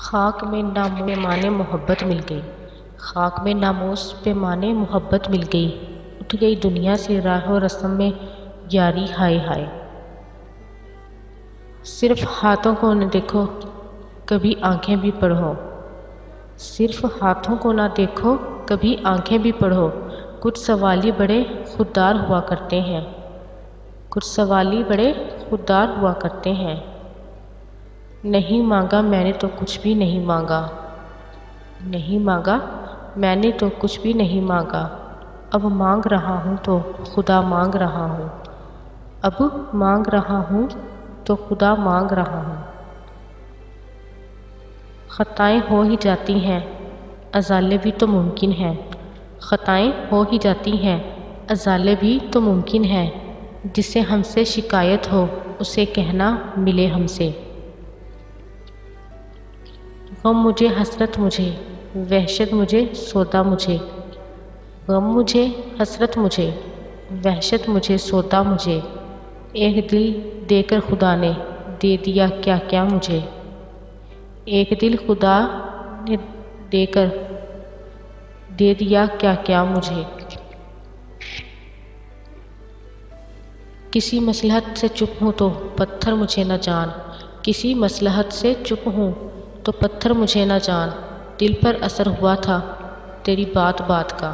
خاک میں ناموس پیمانے محبت مل گئی، خاک میں ناموس پیمانے محبت مل گئی، اٹھ گئی دنیا سے راہ و رسم میں یاری ہائے ہائے۔ صرف ہاتھوں کو نہ دیکھو کبھی آنکھیں بھی پڑھو، صرف ہاتھوں کو نہ دیکھو کبھی آنکھیں بھی پڑھو۔ کچھ سوالی بڑے خوددار ہوا کرتے ہیں، کچھ سوالی بڑے خوددار ہوا کرتے ہیں۔ نہیں مانگا میں نے تو کچھ بھی نہیں مانگا، نہیں مانگا میں نے تو کچھ بھی نہیں مانگا۔ اب مانگ رہا ہوں تو خدا مانگ رہا ہوں، اب مانگ رہا ہوں تو خدا مانگ رہا ہوں۔ خطائیں ہو ہی جاتی ہیں ازالے بھی تو ممکن ہے، خطائیں ہو ہی جاتی ہیں ازالے بھی تو ممکن ہے۔ جسے ہم سے شکایت ہو اسے کہنا ملے ہم سے۔ غم مجھے حسرت مجھے وحشت مجھے سودا مجھے، غم مجھے حسرت مجھے وحشت مجھے سودا مجھے۔ ایک دل دے کر خدا نے دے دیا کیا کیا مجھے، ایک دل خدا نے دے کر دے دیا کیا کیا مجھے۔ کسی مصلحت سے چپ ہوں تو پتھر مجھے نہ جان، کسی مصلحت سے چپ ہوں تو پتھر مجھے نہ جان۔ دل پر اثر ہوا تھا تیری بات بات کا۔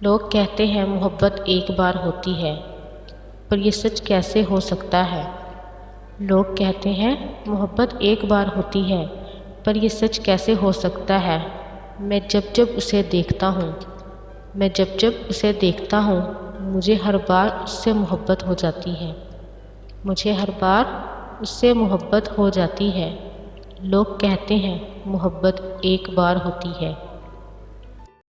لوگ کہتے ہیں محبت ایک بار ہوتی ہے، پر یہ سچ کیسے ہو سکتا ہے؟ لوگ کہتے ہیں محبت ایک بار ہوتی ہے، پر یہ سچ کیسے ہو سکتا ہے؟ میں جب جب اسے دیکھتا ہوں، میں جب جب اسے دیکھتا ہوں مجھے ہر بار اس سے محبت ہو جاتی ہے، مجھے ہر بار اس سے محبت ہو جاتی ہے۔ لوگ کہتے ہیں محبت ایک بار ہوتی ہے،